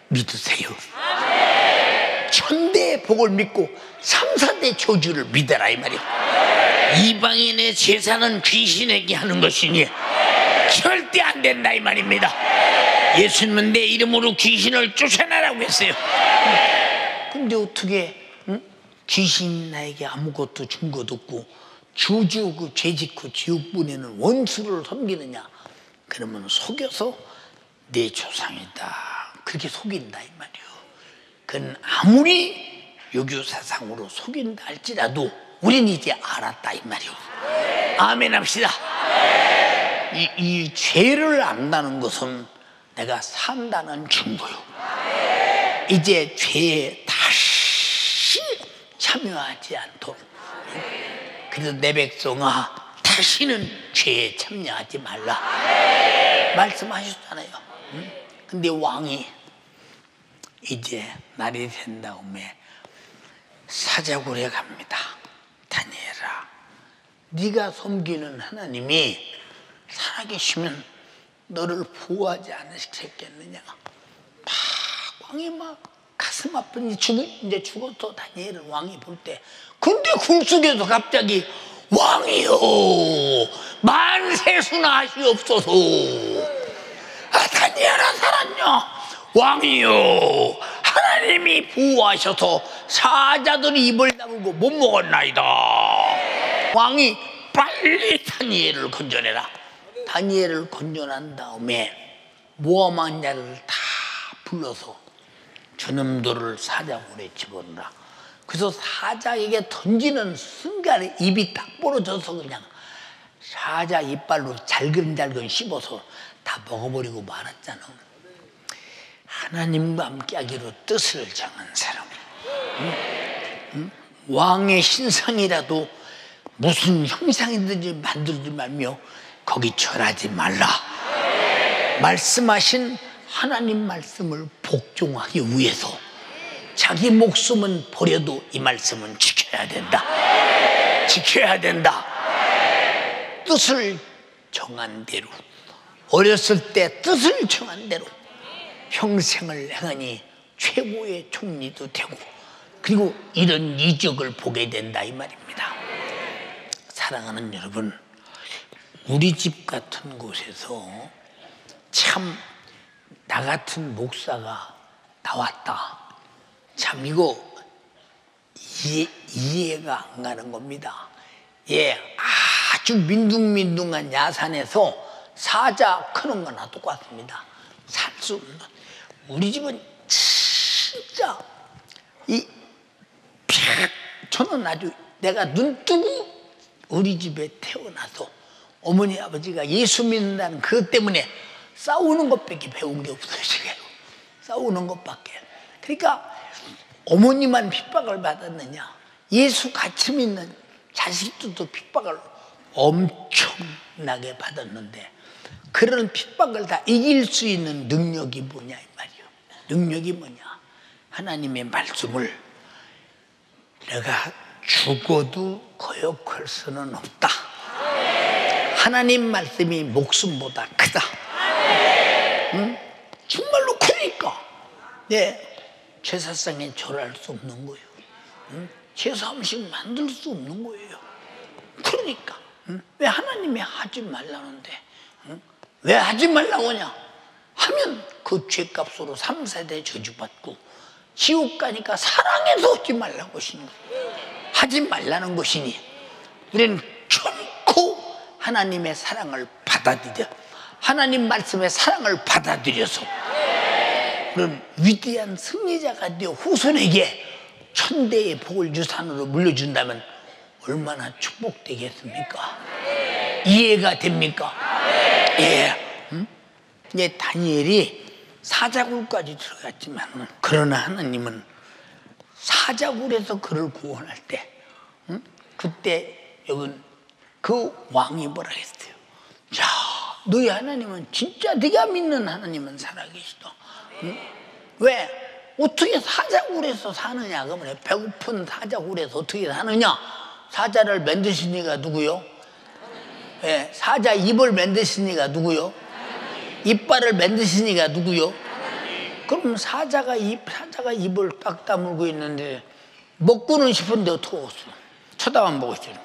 믿으세요. 천대의 복을 믿고 3, 4대 저주를 믿어라 이 말이야. 이방인의 제사는 귀신에게 하는 것이니 절대 안 된다 이 말입니다. 예수님은 내 이름으로 귀신을 쫓아내라고 했어요. 근데 어떻게 귀신 나에게 아무것도 준 것 없고 주주 그 죄짓고 지옥 보내는 원수를 섬기느냐? 그러면 속여서 내 조상이다 그렇게 속인다 이 말이에요. 그건 아무리 유교사상으로 속인다 할지라도 우린 이제 알았다 이 말이에요. 아멘 합시다. 이 죄를 안다는 것은 내가 산다는 증거요. 이제 죄에 다시 참여하지 않도록. 그래서 내 백성아 다시는 죄에 참여하지 말라 말씀하셨잖아요. 근데 왕이 이제 날이 된 다음에 사자굴에 갑니다. 다니엘아, 네가 섬기는 하나님이 살아계시면 너를 보호하지 않으셨겠느냐. 왕이 막 가슴 아픈 이제 죽었어. 다니엘은 왕이 볼 때. 근데 굴속에서 갑자기 왕이여 만세수나 하시옵소서. 다니엘아 살았냐? 왕이여 하나님이 보호하셔서 사자들이 입을 다물고 못 먹었나이다. 왕이 빨리 다니엘을 건져내라. 다니엘을 건져난 다음에 모함 왕자를 다 불러서 저놈들을 사자굴에 집어넣으라. 그래서 사자에게 던지는 순간에 입이 딱 벌어져서 그냥 사자 이빨로 잘근잘근 씹어서 다 먹어버리고 말았잖아. 하나님과 함께하기로 뜻을 정한 사람. 왕의 신상이라도 무슨 형상이든지 만들지 말며 거기 절하지 말라. 말씀하신 하나님 말씀을 복종하기 위해서 자기 목숨은 버려도 이 말씀은 지켜야 된다. 지켜야 된다. 뜻을 정한 대로 어렸을 때 뜻을 정한 대로 평생을 행하니 최고의 총리도 되고 그리고 이런 이적을 보게 된다 이 말입니다. 사랑하는 여러분, 우리 집 같은 곳에서 참 나 같은 목사가 나왔다. 참 이거 이해가 안 가는 겁니다. 예, 아주 민둥민둥한 야산에서 사자 크는 거나 똑같습니다. 살 수 없는. 우리 집은 진짜 저는 아주 내가 눈 뜨고 우리 집에 태어나서 어머니 아버지가 예수 믿는다는 그것 때문에 싸우는 것밖에 배운 게 없어요. 지금 싸우는 것밖에. 그러니까 어머니만 핍박을 받았느냐, 예수 같이 믿는 자식들도 핍박을 엄청나게 받았는데 그런 핍박을 다 이길 수 있는 능력이 뭐냐 이 말이에요. 능력이 뭐냐? 하나님의 말씀을 내가 죽어도 거역할 수는 없다. 하나님 말씀이 목숨보다 크다. 응? 정말로 그러니까 제사상에 절할 수 없는 거예요. 응? 제사 음식 만들 수 없는 거예요. 그러니까 왜 하나님이 하지 말라는데 왜 하지 말라고 하냐 하면 그 죄값으로 3세대 저주받고 지옥 가니까 사랑해서 하지 말라고 하시는 거예요. 하지 말라는 것이니 우리는 결코 하나님의 사랑을 받아들여 하나님 말씀의 사랑을 받아들여서 그런 위대한 승리자가 되어 후손에게 천대의 복을 유산으로 물려준다면 얼마나 축복되겠습니까? 이해가 됩니까? 다니엘이 사자굴까지 들어갔지만 그러나 하나님은 사자굴에서 그를 구원할 때 그때 여기 그 왕이 뭐라 했어요? 자, 너희 하나님은 진짜 네가 믿는 하나님은 살아계시다. 왜? 어떻게 사자굴에서 사느냐? 그러면 배고픈 사자굴에서 어떻게 사느냐? 사자를 만드신 이가 누구요? 사자 입을 만드신 이가 누구요? 이빨을 만드신 이가 누구요? 그럼 사자가 입을 딱 다물고 있는데 먹고는 싶은데 어떻게 먹었어? 쳐다만 보고 있어요.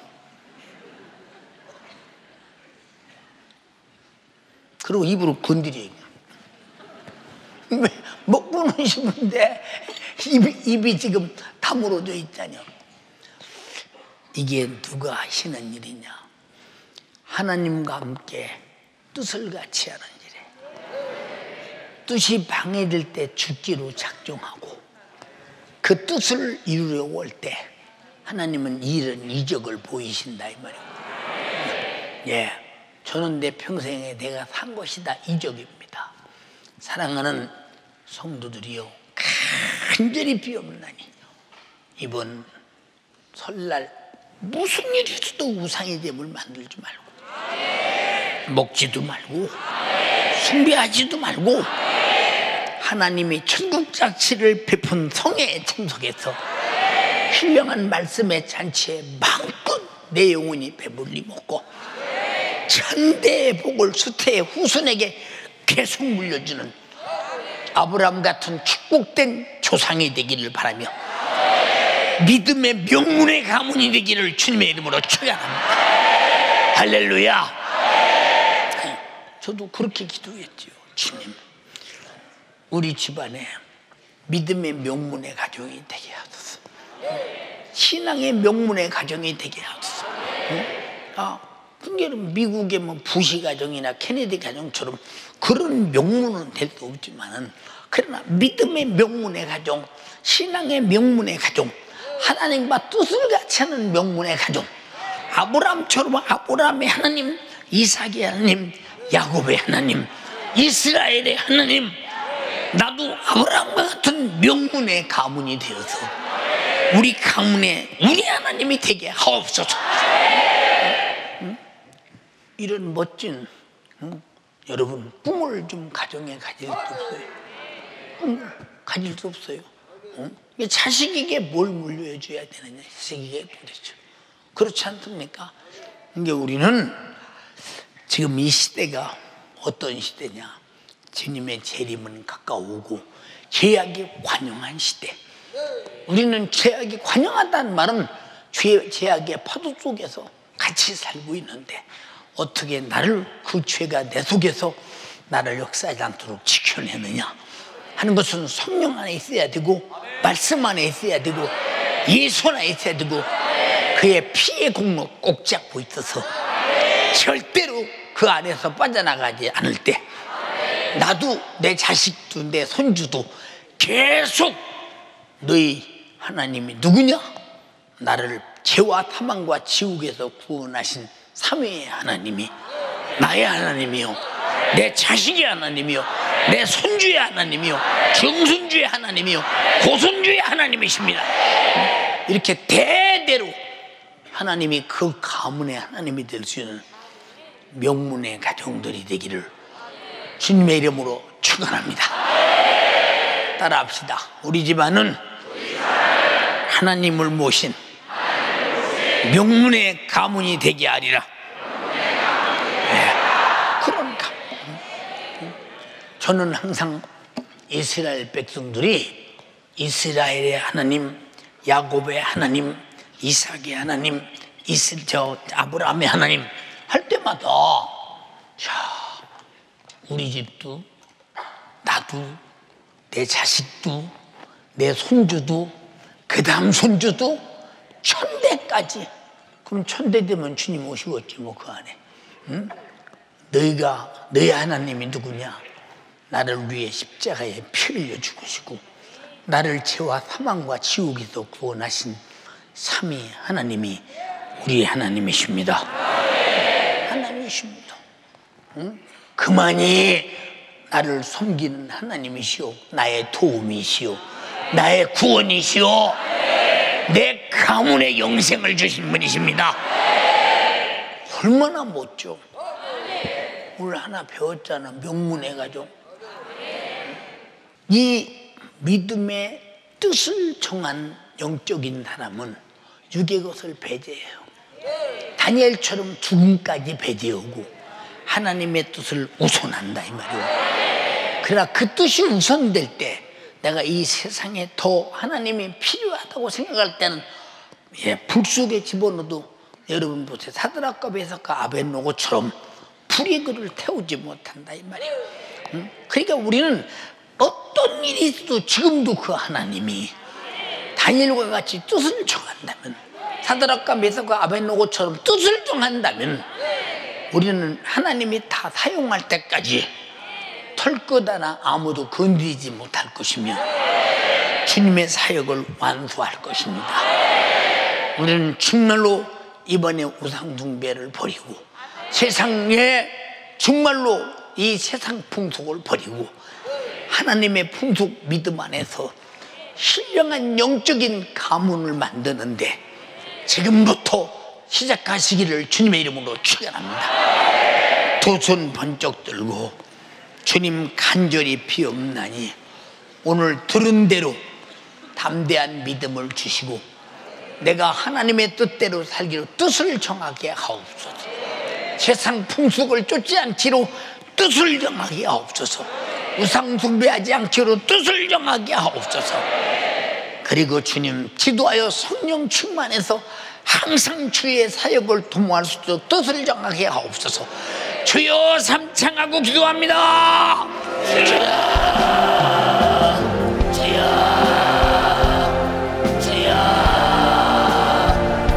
그리고 입으로 건드려요. 먹고는 싶은데 입이 지금 다물어져 있잖아요. 이게 누가 하시는 일이냐? 하나님과 함께 뜻을 같이 하는 일에 뜻이 방해될 때 죽기로 작정하고 그 뜻을 이루려고 할 때 하나님은 이런 이적을 보이신다 이 말이에요. 저는 내 평생에 내가 산 것이다 이적입니다. 사랑하는 성도들이요, 간절히 비옵나니 이번 설날 무슨 일이 있어도 우상의 제물 만들지 말고 먹지도 말고 숭배하지도 말고 하나님이 천국 자치를 베푼 성회에 참석해서 신령한 말씀의 잔치에 마음껏 내 영혼이 배불리 먹고 천대의 복을 수태의 후손에게 계속 물려주는 아브라함 같은 축복된 조상이 되기를 바라며 믿음의 명문의 가문이 되기를 주님의 이름으로 축원합니다. 할렐루야. 저도 그렇게 기도했지요. 주님, 우리 집안에 믿음의 명문의 가정이 되게 하소서. 신앙의 명문의 가정이 되게 하소서. 미국의 뭐 부시 가정이나 케네디 가정처럼 그런 명문은 될 수 없지만은 그러나 믿음의 명문의 가정, 신앙의 명문의 가정, 하나님과 뜻을 같이 하는 명문의 가정, 아브라함처럼 아브라함의 하나님, 이삭의 하나님, 야곱의 하나님, 이스라엘의 하나님, 나도 아브라함과 같은 명문의 가문이 되어서 우리 가문에 우리 하나님이 되게 하옵소서. 이런 멋진 여러분 꿈을 좀 가정에 가질 수 없어요? 꿈을 가질 수 없어요? 자식에게 뭘 물려줘야 되느냐? 자식에게 그렇죠. 그렇지 않습니까? 이게 우리는 지금 이 시대가 어떤 시대냐? 주님의 재림은 가까우고 죄악이 관영한 시대. 우리는 죄악이 관영하다는 말은 죄악의 파도 속에서 같이 살고 있는데 어떻게 나를 그 죄가 내 속에서 나를 역사하지 않도록 지켜내느냐 하는 것은 성령 안에 있어야 되고 말씀 안에 있어야 되고 예수 안에 있어야 되고 그의 피의 공로 꼭 잡고 있어서 절대로 그 안에서 빠져나가지 않을 때 나도 내 자식도 내 손주도 계속 너희 하나님이 누구냐? 나를 죄와 타망과 지옥에서 구원하신 삼위의 하나님이 나의 하나님이요, 내 자식의 하나님이요, 내 손주의 하나님이요, 정손주의 하나님이요, 고손주의 하나님이십니다. 이렇게 대대로 하나님이 그 가문의 하나님이 될 수 있는 명문의 가정들이 되기를 주님의 이름으로 축원합니다. 따라합시다. 우리 집안은 하나님을 모신 명문의 가문이 되게 하리라. 그런 가문. 저는 항상 이스라엘 백성들이 이스라엘의 하나님, 야곱의 하나님, 이삭의 하나님, 아브라함의 하나님 할 때마다 우리 집도, 나도, 내 자식도, 내 손주도, 그 다음 손주도, 천대까지. 그럼 천대 되면 주님 오시겠지 뭐 그 안에. 응? 너희 하나님이 누구냐? 나를 위해 십자가에 피 흘려 죽으시고 나를 죄와 사망과 지옥에서 구원하신 삼위 하나님이 우리 하나님이십니다. 하나님이십니다. 응? 그만이 나를 섬기는 하나님이시오, 나의 도움이시오, 나의 구원이시오, 내 가문의 영생을 주신 분이십니다. 얼마나 멋져. 오늘 하나 배웠잖아. 명문해가지고 이 믿음의 뜻을 정한 영적인 사람은 육의 것을 배제해요. 다니엘처럼 죽음까지 배제하고 하나님의 뜻을 우선한다 이 말이에요. 그러나 그 뜻이 우선될 때 내가 이 세상에 더 하나님이 필요하다고 생각할 때는 불 속에 집어넣어도 여러분 보세요. 사드락과 메삭과 아벳노고처럼 불이 그를 태우지 못한다 이 말이에요. 그러니까 우리는 어떤 일이 있어도 지금도 그 하나님이 다니엘과 같이 뜻을 정한다면, 사드락과 메삭과 아벳노고처럼 뜻을 정한다면 우리는 하나님이 다 사용할 때까지 털끝 하나 아무도 건드리지 못할 것이며 주님의 사역을 완수할 것입니다. 우리는 정말로 이번에 우상 숭배를 버리고 세상에 정말로 이 세상 풍속을 버리고 하나님의 풍속 믿음 안에서 신령한 영적인 가문을 만드는데 지금부터 시작하시기를 주님의 이름으로 축원합니다. 두 손 번쩍 들고 주님 간절히 비옵나니 오늘 들은 대로 담대한 믿음을 주시고 내가 하나님의 뜻대로 살기로 뜻을 정하게 하옵소서. 세상 풍속을 쫓지 않기로 뜻을 정하게 하옵소서. 우상 숭배하지 않기로 뜻을 정하게 하옵소서. 그리고 주님 기도하여 성령 충만해서 항상 주의 사역을 도모할 수 있도록 뜻을 정하게 하옵소서. 주여 삼창하고 기도합니다.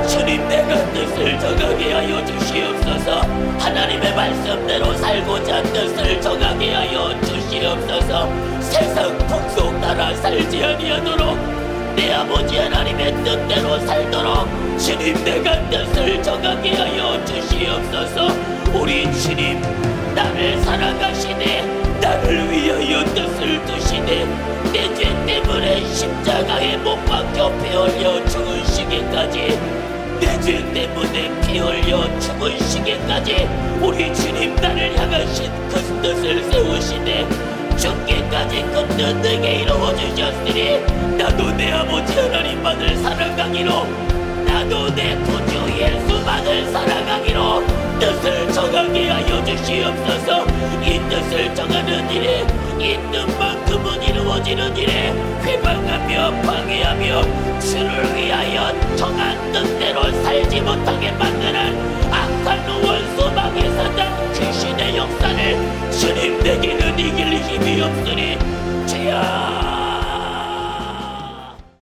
주님 내가 뜻을 정하게 하여 주시옵소서. 하나님의 말씀대로 살고자 뜻을 정하게 하여 주시옵소서. 세상 풍속 따라 살지 아니하도록 내 아버지 하나님의 뜻대로 살도록 주님 내가 뜻을 정하게 하여 주시옵소서. 우리 주님 나를 사랑하시네, 나를 위하여 뜻을 두시네, 내 죄 때문에 십자가에 못 박혀 피 흘려 죽으시기까지, 내 죄 때문에 피 흘려 죽으시기까지 우리 주님 나를 향하신 그 뜻을 세우시네. 죽기까지 그 뜻 내게 이루어주셨으니 나도 내 아버지 하나님만을 사랑하기로, 나도 내 구주 예수만을 사랑하기로 뜻을 정하게 하여 주시옵소서. 이 뜻을 정하는 일에 이 뜻만큼은 이루어지는 일에 회방하며 방해하며 주를 위하여 정한 뜻대로 살지 못하게 만드는 악한 원수 마귀 사단 귀신의 역사를 주님 내게는 이길 힘이 없으니